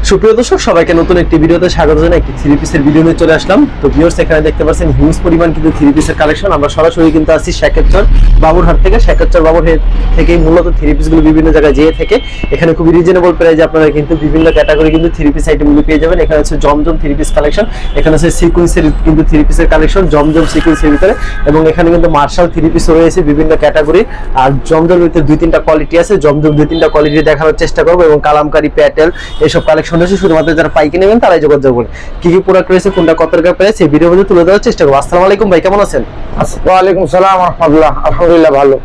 সুপ্রিয় দর্শক সবাইকে নতুন একটি ভিডিওতে স্বাগত জানাই। একটি থ্রি পিসের ভিডিও নিয়ে চলে আসলাম। তো ভিউয়ার্স এখানে দেখতে পাচ্ছেন হিউজ পরিমাণ কিন্তু থ্রি পিসের কালেকশন। আমরা সরাসরি কিন্তু আসছি শেখেরচর বাবুরহাট থেকে। শেখেরচর বাবুরহাট থেকেই মূলত থ্রি পিসগুলো বিভিন্ন জায়গায় যেয়ে থেকে এখানে খুবই রিজনেবল প্রাইসে আপনারা কিন্তু বিভিন্ন ক্যাটাগরি কিন্তু থ্রি পিস আইটেমগুলো পেয়ে যাবেন। এখানে হচ্ছে জমজম থ্রি পিস কালেকশন, এখানে হচ্ছে সিকুয়েন্সের কিন্তু থ্রি পিসের কালেকশন, জমজম সিকুয়েন্সের ভিতরে, এবং এখানে কিন্তু মার্শাল থ্রি পিস রয়েছে বিভিন্ন ক্যাটাগরি। আর জমজমের ভিতরে দুই তিনটা কোয়ালিটি আছে, জমজম দুই তিনটা কোয়ালিটি দেখানোর চেষ্টা করবো, এবং কালামকারী, প্যাটেল এইসব কালেকশন রয়েছে। শুধুমাত্র যারা পাইকারি নেবেন তারাই যোগাযোগ করবেন। কি কি প্রোডাক্ট রয়েছে, কোনটা কত টাকা প্রাইস, এই ভিডিওর মধ্যে তুলে দেওয়ার চেষ্টা করবো। আসসালামু আলাইকুম ভাই, কেমন আছেন? ওয়ালাইকুম সালাম ওয়া রাহমাতুল্লাহ। আলহামদুলিল্লাহ ভালো।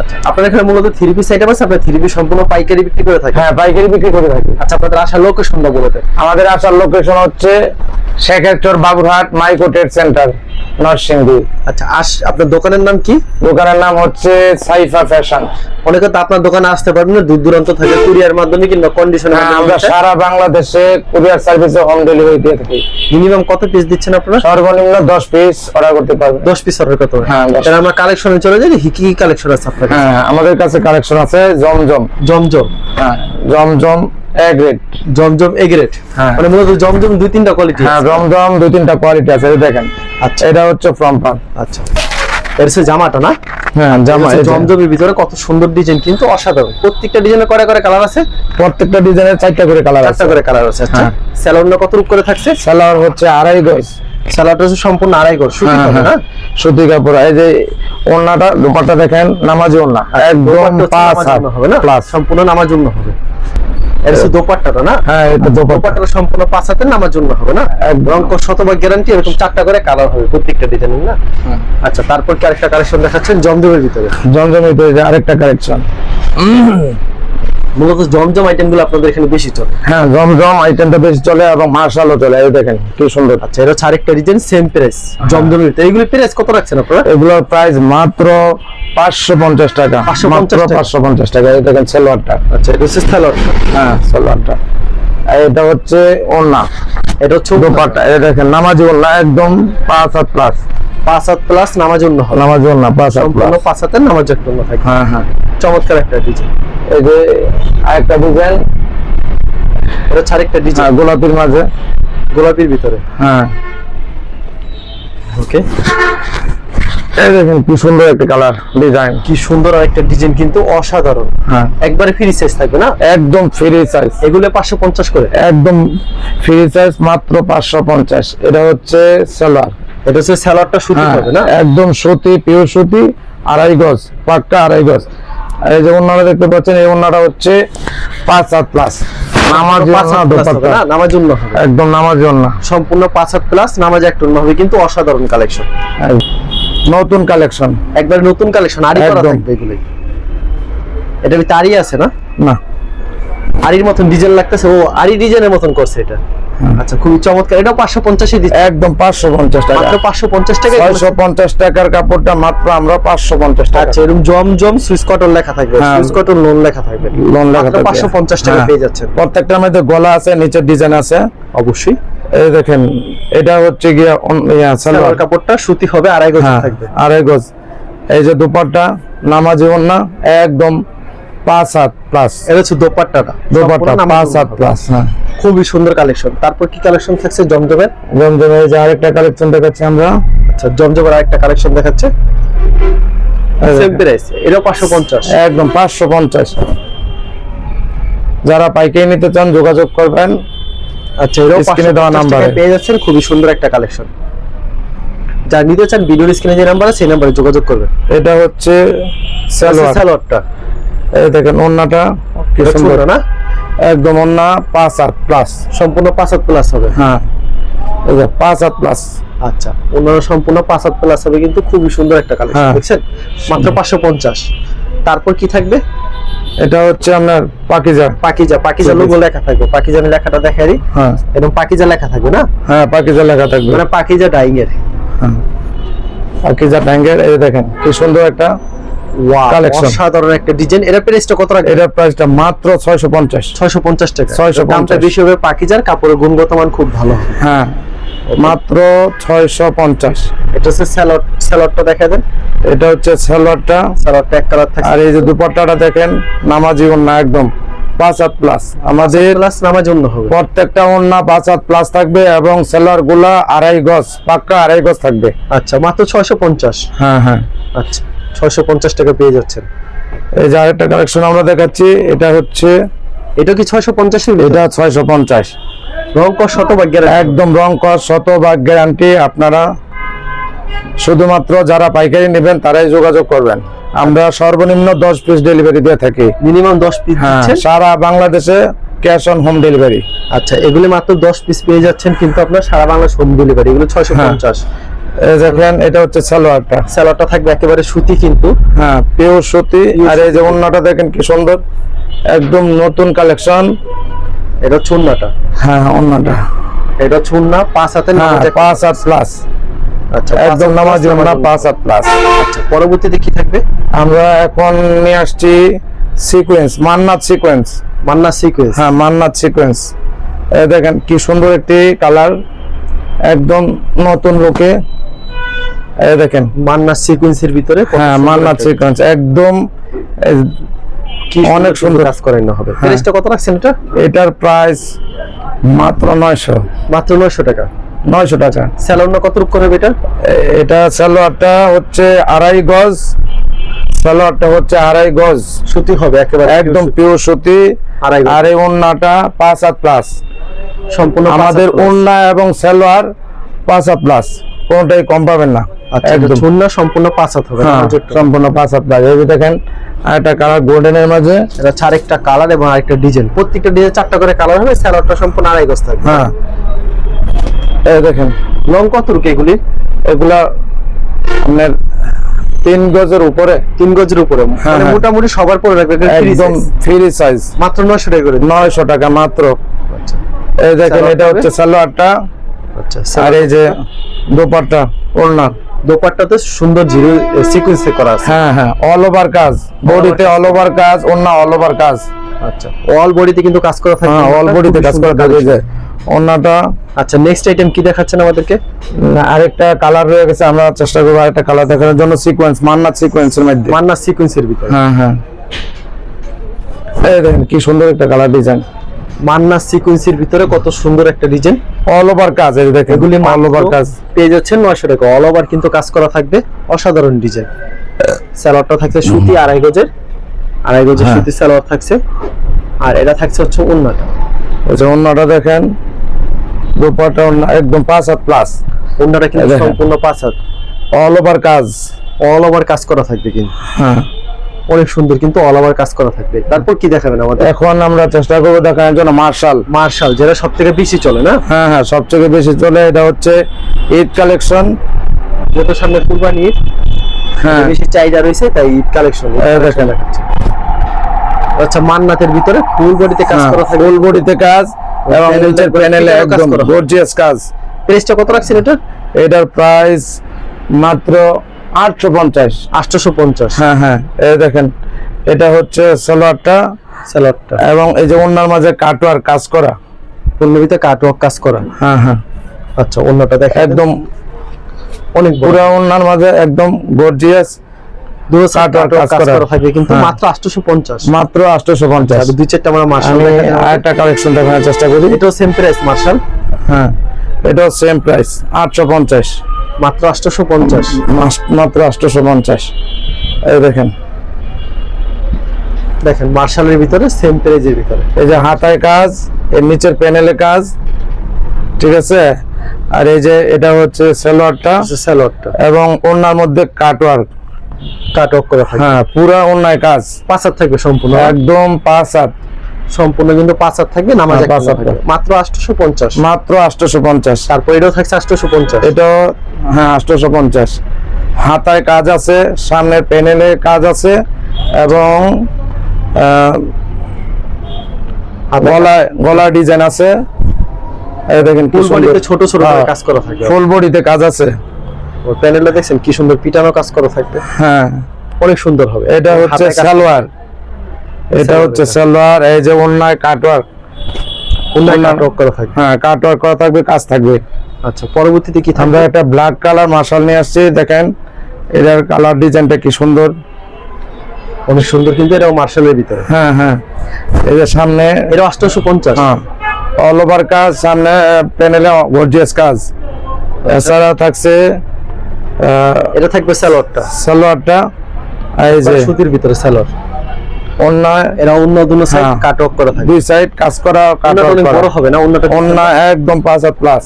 আচ্ছা, আপনাদের এখানে মূলত থ্রি পিস আইটেম আছে, আপনারা থ্রি পিস সম্পূর্ণ পাইকারি বিক্রি করে থাকেন? হ্যাঁ, পাইকারি বিক্রি করে থাকি। আচ্ছা, আপনাদের আসার লোকেশনটা বলতে। আমাদের আসার লোকেশন হচ্ছে Shekherchar Baburhat micro trade centre, Narsingdi. আচ্ছা, আপনার দোকানের নাম কি? দোকানের নাম হচ্ছে সাইফা ফ্যাশন। অনেকে তো আপনার দোকানে আসতে পারবেন না, দূর দূরান্ত থেকে কুরিয়ার মাধ্যমে কিংবা কন্ডিশনের মাধ্যমে। আমরা সারা বাংলাদেশে কুরিয়ার সার্ভিসে হোম ডেলিভারি দিয়ে থাকি। মিনিমাম কত পিস দিচ্ছেন আপনারা? সর্বনিম্ন 10 পিস অর্ডার করতে পারবেন। 10 পিস অর্ডার করতে হবে? হ্যাঁ। তাহলে আমরা কালেকশনে চলে যাই। কি কি কালেকশন আছে আপনাদের? হ্যাঁ, আমাদের কাছে কালেকশন আছে জমজম। জমজম? হ্যাঁ, জমজম A grade. Zamzam A grade? হ্যাঁ, মানে মূলত জমজম দুই তিনটা কোয়ালিটি? হ্যাঁ, জমজম দুই তিনটা কোয়ালিটি আছে, এই দেখেন। আচ্ছা, এটা হচ্ছে ফ্রম পার। আচ্ছা, এর হচ্ছে জামাটা না? হ্যাঁ, জামা। জমজমের ভিতরে কত সুন্দর ডিজাইন, কিন্তু অসাধারণ। প্রত্যেকটা ডিজাইনে করে করে কালার আছে? প্রত্যেকটা ডিজাইনের 4টা করে কালার আছে। 4টা করে কালার আছে। আচ্ছা, হ্যাঁ। স্যালোনটা কত রূপ করে থাকছে? সালোয়ার হচ্ছে 2.5 গজ। স্যালোয়ারটা হচ্ছে সম্পূর্ণ 2.5 গজ সুতি হবে না? সুতি কাপড়। এই যে ওন্নাটা, দুপাট্টা দেখেন, নামাজি ওন্না, একদম 5 হাত হবে না? প্লাস, সম্পূর্ণ নামার জন্য হবে। এর হচ্ছে দোপাট্টাটা না? হ্যাঁ, এটা দোপাট্টাটা সম্পূর্ণ 5 হাতের নামার জন্য হবে না? একদম শতভাগ গ্যারান্টি। এরকম 4টা করে কালার হবে প্রত্যেকটা ডিজাইনের না? আচ্ছা, তারপর কি আরেকটা কালেকশন দেখাচ্ছেন জমজমের ভিতরে? জমজমের ভিতরে আরেকটা কালেকশন। মূলত জমজম আইটেমগুলো আপনাদের এখানে বেশি চলে? হ্যাঁ, জমজম আইটেমটা বেশি চলে এবং মার্শালও চলে। এই দেখেন কি সুন্দর। আচ্ছা, এটা হচ্ছে আরেকটা ডিজাইন, সেম প্রাইস জমজমের ভিতরে। এইগুলো প্রাইস কত রাখছেন আপনারা? এগুলোর প্রাইস মাত্র 550 টাকা। 550 টাকা। এই দেখেন সালোয়ারটা। আচ্ছা, এটা হচ্ছে সালোয়ারটা? হ্যাঁ, সালোয়ারটা। এটা হচ্ছে ওন্না, এটা হচ্ছে দোপাট্টা। এই দেখেন নামাজি ওন্না, একদম 5 হাত প্লাস। 5 হাত প্লাস নামার জন্য হবে? নামাজি ওন্না 5 হাত সম্পূর্ণ প্লাস। 5 হাতের নামার জন্য থাকে। হ্যাঁ, হ্যাঁ, চমৎকার একটা ডিজাইন। এই যে আরেকটা ডিজাইন, এটা হচ্ছে আরেকটা ডিজাইন গোলাপির মাঝে, গোলাপির ভিতরে। হ্যাঁ, ওকে। এই দেখেন কি সুন্দর একটা কালার ডিজাইন। কি সুন্দর আরেকটা ডিজাইন, কিন্তু অসাধারণ। হ্যাঁ, একবারে ফ্রি সাইজ থাকবে না? একদম ফ্রি সাইজ। এগুলো 550 করে? একদম ফ্রি সাইজ, মাত্র 550। এটা হচ্ছে সালোয়ার। এটা হচ্ছে সালোয়ারটা সুতি হবে না? একদম সুতি, পিওর সুতি, 2.5 গজ, পাক্কা 2.5 গজ। এই যে ওন্নাটা দেখতে পাচ্ছেন, এই ওন্নাটা হচ্ছে 5 হাত প্লাস। নামাজ দোপাট্টা নামাজ জন্য হবে, একদম নামাজ জন্য সম্পূর্ণ 5 হাত প্লাস নামাজ একটা হবে, কিন্তু অসাধারণ কালেকশন। নতুন কালেকশন, একবার নতুন কালেকশন। আরি করা থাকবে এগুলো? এটা ভিতরে আরি আছে না? না, আরির মতন ডিজাইন লাগতেছে। ও, আরি ডিজাইনের মতন করছে এটা। আচ্ছা, খুবই চমৎকার। এটা 550 দিচ্ছে? একদম 550 টাকা। মাত্র 550 টাকা? 650 টাকার কাপড়টা মাত্র আমরা 550 টাকা। আচ্ছা, এরকম জমজম সুইস কটন লেখা থাকবে, সুইস কটন লোন লেখা থাকবে, লোন লেখা থাকবে। 550 টাকা পেয়ে যাচ্ছেন। প্রত্যেকটার মধ্যে গলা আছে, নিচের ডিজাইন আছে অবশ্যই। এই দেখেন, এটা হচ্ছে গিয়া সালোয়ার কাপড়টা সুতি হবে, 2.5 গজ থাকবে। 2.5 গজ। এই যে দোপাট্টা, নামাজি ওন্না, একদম 5 হাত প্লাস। এটা হচ্ছে দোপাট্টাটা, দোপাট্টা 5 হাত প্লাস। হ্যাঁ, খুবই সুন্দর কালেকশন। তারপর কি কালেকশন থাকছে জমজমের? জমজমের যে আরেকটা কালেকশন দেখাচ্ছি আমরা। আচ্ছা, জমজমের আরেকটা কালেকশন দেখাচ্ছে, সেম প্রাইস। এটা 550, একদম 550। যারা পাইকারি নিতে চান যোগাযোগ করবেন। আচ্ছা, এটাও স্ক্রিনে দেওয়া নাম্বারে পেয়ে যাচ্ছেন। খুবই সুন্দর একটা কালেকশন। যারা নিতে চান ভিডিওর স্ক্রিনে যে নাম্বার আছে সেই নাম্বারে যোগাযোগ করবেন। এটা হচ্ছে সালোয়ারটা। এই দেখেন ওন্নাটা কি সুন্দর না? একদম ওন্না 5 হাত প্লাস, সম্পূর্ণ 5 হাত প্লাস হবে। হ্যাঁ, এই যে 5 হাত প্লাস। আচ্ছা, ওন্নাটা সম্পূর্ণ 5 হাত প্লাস হবে, কিন্তু খুবই সুন্দর একটা কালেকশন। দেখছেন, মাত্র 550। তারপর কি থাকবে? এটা হচ্ছে আপনার পাকিজা। পাকিজা লোগো লেখা থাকবে। পাকিজা লেখাটা দেখাই। হ্যাঁ, এরকম পাকিজা লেখা থাকবে না? হ্যাঁ, পাকিজা লেখা থাকবে, মানে পাকিজা ডাইং এর। হ্যাঁ, পাকিজা ট্যাঙ্গের। এই দেখেন কি সুন্দর একটা কালেকশন, অসাধারণ একটা ডিজাইন। এর প্রাইসটা কত রাখবেন? এর প্রাইসটা মাত্র 650 টাকা। 650 দামটা বেশি হবে। পাকিজার কাপড়ের গুণগত মান খুব ভালো হবে। হ্যাঁ, মাত্র 650। এটা হচ্ছে সালোয়ারটা দেখা দেন। এটা হচ্ছে সালোয়ারটা এক কালার থাকে। আর এই যে দুপাট্টাটা দেখেন, নামাজি ওন্না, একদম 5 প্লাস। আমাদের প্লাস নামার জন্য হবে। প্রত্যেকটা ওন্না 5 প্লাস থাকবে এবং সেলার গুলা 2.5 গজ, পাক্কা 2.5 গজ থাকবে। আচ্ছা, মাত্র 650। হ্যাঁ হ্যাঁ, আচ্ছা, 650 টাকা পেয়ে যাচ্ছেন। এই যে আরেকটা কালেকশন আমরা দেখাচ্ছি, এটা হচ্ছে, এটা কি 650 এর? এটা 650। রং কস শতভাগ গ্যারান্টি? একদম রং কস শতভাগ গ্যারান্টি। আপনারা শুধুমাত্র যারা পাইকারি নেবেন তারাই যোগাযোগ করবেন। আমরা সর্বনিম্ন 10 পিস ডেলিভারি দিয়ে থাকি। মিনিমাম 10 পিস হ্যাঁ, দিচ্ছেন? সারা বাংলাদেশে ক্যাশ অন হোম ডেলিভারি। আচ্ছা, এগুলো মাত্র 10 পিস পেয়ে যাচ্ছেন, কিন্তু আপনার সারা বাংলা হোম ডেলিভারি। এগুলো 650। এই দেখেন, এটা হচ্ছে সালোয়ারটা। সালোয়ারটা থাকবে একেবারে সুতি কিন্তু। হ্যাঁ, পিওর সুতি। আর এই যে ওন্নাটা দেখেন কি সুন্দর, একদম নতুন কালেকশন। এটা চুন্নাটা। হ্যাঁ, ওন্নাটা এটা চুন্না 5 হাতের হ্যাঁ, নামাজ। 5 প্লাস। আচ্ছা, একদম নামাজি ওন্না 5 প্লাস। আচ্ছা, পরবর্তীতে কি থাকবে? আমরা এখন নিয়ে আসছি সিকোয়েন্স, মান্নাত সিকোয়েন্স। মান্না সিকোয়েন্স। হ্যাঁ, মান্নাত সিকোয়েন্স। এই দেখেন কি সুন্দর একটি কালার, একদম নতুন লুকে। এই দেখেন, মান্না সিকোয়েন্সের ভিতরে কত হ্যাঁ, সুন্দর মান্নাত একটা সিকোয়েন্স একদম কি অনেক সুন্দর কাজ করানো হবে। হ্যাঁ। প্রাইসটা কত রাখছেন এটা? এটার প্রাইস মাত্র 900 মাত্র 900 টাকা। 900 টাকা। স্যালোনটা কত রূপ করবে এটা? এটা সালোয়ারটা হচ্ছে 2.5 গজ। সালোয়ারটা হচ্ছে 2.5 গজ সুতি হবে একেবারে একদম পিওর সুতি। 2.5 গজ। আর এই ওন্নাটা 5 প্লাস। সম্পূর্ণ আমাদের 5 হাত ওন্না এবং সালোয়ার 5 প্লাস, কোনটাই কম পাবেন না। আচ্ছা, একদম চুন্না সম্পূর্ণ 5 হাত হবে। হ্যাঁ, নামাজেরটা। সম্পূর্ণ 5 প্লাস। এই যে দেখেন আরেকটা কালার গোল্ডেনের মাঝে। এটা চারটা কালার এবং আরেকটা ডিজাইন। প্রত্যেকটা ডিজাইন 4টা করে কালার হবে। স্যালোয়ারটা সম্পূর্ণ 2.5 গজ থাকবে। হ্যাঁ, এই দেখেন লং কত রুকে এগুলি? এগুলা আপনার 3 গজের উপরে। 3 গজের উপরে। হ্যাঁ, মানে হ্যাঁ। মোটামুটি সবার পরে রাখবে। একদম ফ্রি সাইজ, মাত্র 900 টাকা করে। 900 টাকা মাত্র। আচ্ছা এই দেখেন, সালোয়ারটা এটা হচ্ছে সালোয়ারটা। আচ্ছা, আর এই যে দোপাট্টা, ওড়না। দোপাট্টাতে সুন্দর জিরো সিকোয়েন্স করা আছে। হ্যাঁ হ্যাঁ, অল ওভার কাজ, বডিতে অল ওভার কাজ, ওড়না অল ওভার কাজ। আচ্ছা, অল বডিতে কিন্তু কাজ করা থাকে। হ্যাঁ, অল বডিতে কাজ করা থাকে। এই যে ওড়নাটা। আচ্ছা, নেক্সট আইটেম কি দেখাচ্ছেন আমাদেরকে? আরেকটা কালার রয়ে গেছে, আমরা চেষ্টা করবো আরেকটা কালার দেখানোর জন্য। সিকোয়েন্স, মান্নাত সিকোয়েন্সের মধ্যে। মান্না সিকোয়েন্সের ভিতরে। হ্যাঁ হ্যাঁ, এই দেখেন কি সুন্দর একটা কালার ডিজাইন। মান্না সিকোয়েন্সের ভিতরে কত সুন্দর একটা ডিজাইন। অল ওভার কাজ। এই দেখেন, এগুলি অল ওভার কাজ পেয়ে যাচ্ছেন 900 টাকা। অল ওভার কিন্তু কাজ করা থাকবে, অসাধারণ ডিজাইন। সালোয়ারটা থাকছে সুতি 2.5 গজের। 2.5 গজের হ্যাঁ। সুতি সালোয়ার থাকছে। আর এটা থাকছে হচ্ছে ওন্নাটা। এই যে ওড়নাটা দেখেন, দোপাট্টা ওড়না একদম 5 প্লাস। ওন্নাটা কিন্তু দেখেন। সম্পূর্ণ 5 হাত। অল ওভার কাজ। অল ওভার কাজ করা থাকবে কিন্তু। হ্যাঁ, অনেক সুন্দর কিন্তু অল ওভার কাজ করা থাকবে। তারপর কি দেখাবেন আমাদের? এখন আমরা চেষ্টা করবো দেখানোর জন্য মার্শাল। মার্শাল, যেটা সবথেকে বেশি চলে না? হ্যাঁ হ্যাঁ, সবচেয়ে বেশি চলে। এটা হচ্ছে ঈদ কালেকশন। যেহেতু সামনে কুরবানি ঈদ, হ্যাঁ, বেশি চাহিদা রয়েছে, তাই ঈদ কালেকশন দেখেন। দেখাচ্ছে। আচ্ছা, মান্নাতের ভিতরে ফুল বডিতে কাজ করা থাকবে। ফুল বডিতে কাজ এবং নিচের প্যানেলে কাজ একদম করা হবে। গর্জিয়াস কাজ। প্রাইসটা কত রাখছেন এটা? এটার প্রাইস মাত্র 850। 850। হ্যাঁ হ্যাঁ, এই দেখেন, এটা হচ্ছে সালোয়ারটা সালোয়ারটা এবং এই যে ওড়নার মাঝে কাটওয়ার কাজ করা। পল্লবীতে কাটওয়ার্ক কাজ করা। হ্যাঁ হ্যাঁ, আচ্ছা, অন্যটা দেখেন একদম অনেক বড়। পুরো ওড়নার মাঝে একদম গর্জিয়াস দুটো কাটওয়ার্ক কাজ কাজ করা করা থাকবে কিন্তু হ্যাঁ। মাত্র 850। মাত্র 850। আর দুই চারটা আমরা মার্শাল আমি দেখাতে হবে। আরেকটা কালেকশন দেখানোর চেষ্টা করি। এটাও সেম প্রাইস মার্শাল। হ্যাঁ, এটাও সেম প্রাইস 850। মাত্র 850। মাত্র 850। এই দেখেন, দেখেন মার্শালের ভিতরে সেম প্রাইজের ভিতরে। এই যে হাতায় কাজ, এর নিচের প্যানেলে কাজ, ঠিক আছে। আর এই যে এটা হচ্ছে সালোয়ারটা সালোয়ারটা এবং ওড়নার মধ্যে কাটওয়ার্ক। কাটওয়ার্ক করা থাকবে। হ্যাঁ, পুরা ওড়নায় কাজ 5 হাত থাকবে সম্পূর্ণ। একদম 5 হাত। সম্পূর্ণ কিন্তু 5 হাত থাকবে। নামাজ হ্যাঁ, একটা 5 হাত থাকবে। থাকবে। মাত্র 850। মাত্র 850। তারপর এটাও থাকছে 850। এটাও হ্যাঁ 850। হাতায় কাজ আছে, সামনের প্যানেলে কাজ আছে এবং গলা ডিজাইন আছে। এই দেখেন কি ফুল সুন্দর বডিতে ছোট ছোট করে কাজ করা থাকবে। ফুল বডিতে কাজ আছে। ও প্যানেলটা দেখছেন কি সুন্দর পিটানো কাজ করা থাকবে। হ্যাঁ, অনেক সুন্দর হবে। এটা হচ্ছে হাতায় কাজ- সালোয়ার। এটা হচ্ছে সালোয়ার। এই যে ওড়নায় কাটওয়ার্ক। ওড়নায় কাটওয়ার্ক করা থাকবে। হ্যাঁ, কাটওয়ার্ক করা থাকবে, কাজ থাকবে। আচ্ছা, পরবর্তীতে কি থাকবে? আমরা একটা ব্ল্যাক কালার মার্শাল নিয়ে আসছি। দেখেন এটার কালার ডিজাইনটা কি সুন্দর। অনেক সুন্দর, কিন্তু এটাও মার্শালের ভিতরে। হ্যাঁ হ্যাঁ, এই যে সামনে এটা 850। হ্যাঁ, অল ওভার কাজ, সামনে প্যানেলে গর্জিয়াস কাজ। এছাড়া থাকছে এটা থাকবে সালোয়ারটা, সালোয়ারটা এই যে সুতির ভিতরে সালোয়ার। অন্য এরা অন্য দুনো সাইড হ্যাঁ। কাট অফ করা থাকে। দুই সাইড কাজ করা, কাট অন্যটা অনেক বড় হবে না? অন্য একদম 5 হাত প্লাস।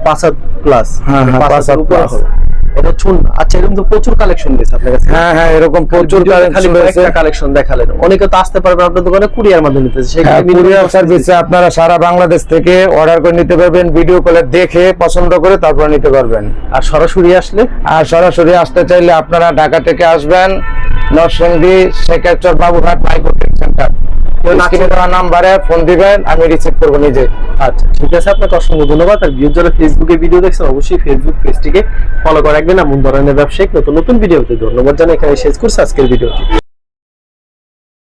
5 had plus. হ্যাঁ, হ্যাঁ, 5 হাত plus। এটা চুন। আচ্ছা, এরকম তো প্রচুর কালেকশন দিয়েছে আপনার কাছে। হ্যাঁ হ্যাঁ, এরকম প্রচুর খালি একটা কালেকশন দেখালেন। অনেকে তো আসতে পারবে আপনার দোকানে কুরিয়ার মাধ্যমে নিতে, সেখানে কুরিয়ার সার্ভিসে আপনারা সারা বাংলাদেশ থেকে অর্ডার করে নিতে পারবেন, ভিডিও কলে দেখে পছন্দ করে তারপর নিতে পারবেন। আর সরাসরি আসলে, আর সরাসরি আসতে চাইলে আপনারা ঢাকা থেকে আসবেন, নরসিংদী শেখাচর বাবুরহাট মাইক্রোটেক সেন্টার। স্ক্রিনে দেওয়া নাম্বারে ফোন দিবেন, আমি রিসিভ করবো নিজে। আচ্ছা ঠিক আছে, আপনাকে অসংখ্য ধন্যবাদ। আর ভিউয়ার যারা ফেসবুকে ভিডিও দেখছেন, অবশ্যই ফেসবুক পেজটিকে ফলো করে রাখবেন। এমন ধরনের ব্যবসায়িক নতুন নতুন ভিডিও পেতে ধন্যবাদ জানাই। এখানে শেষ করছি আজকের ভিডিওটি।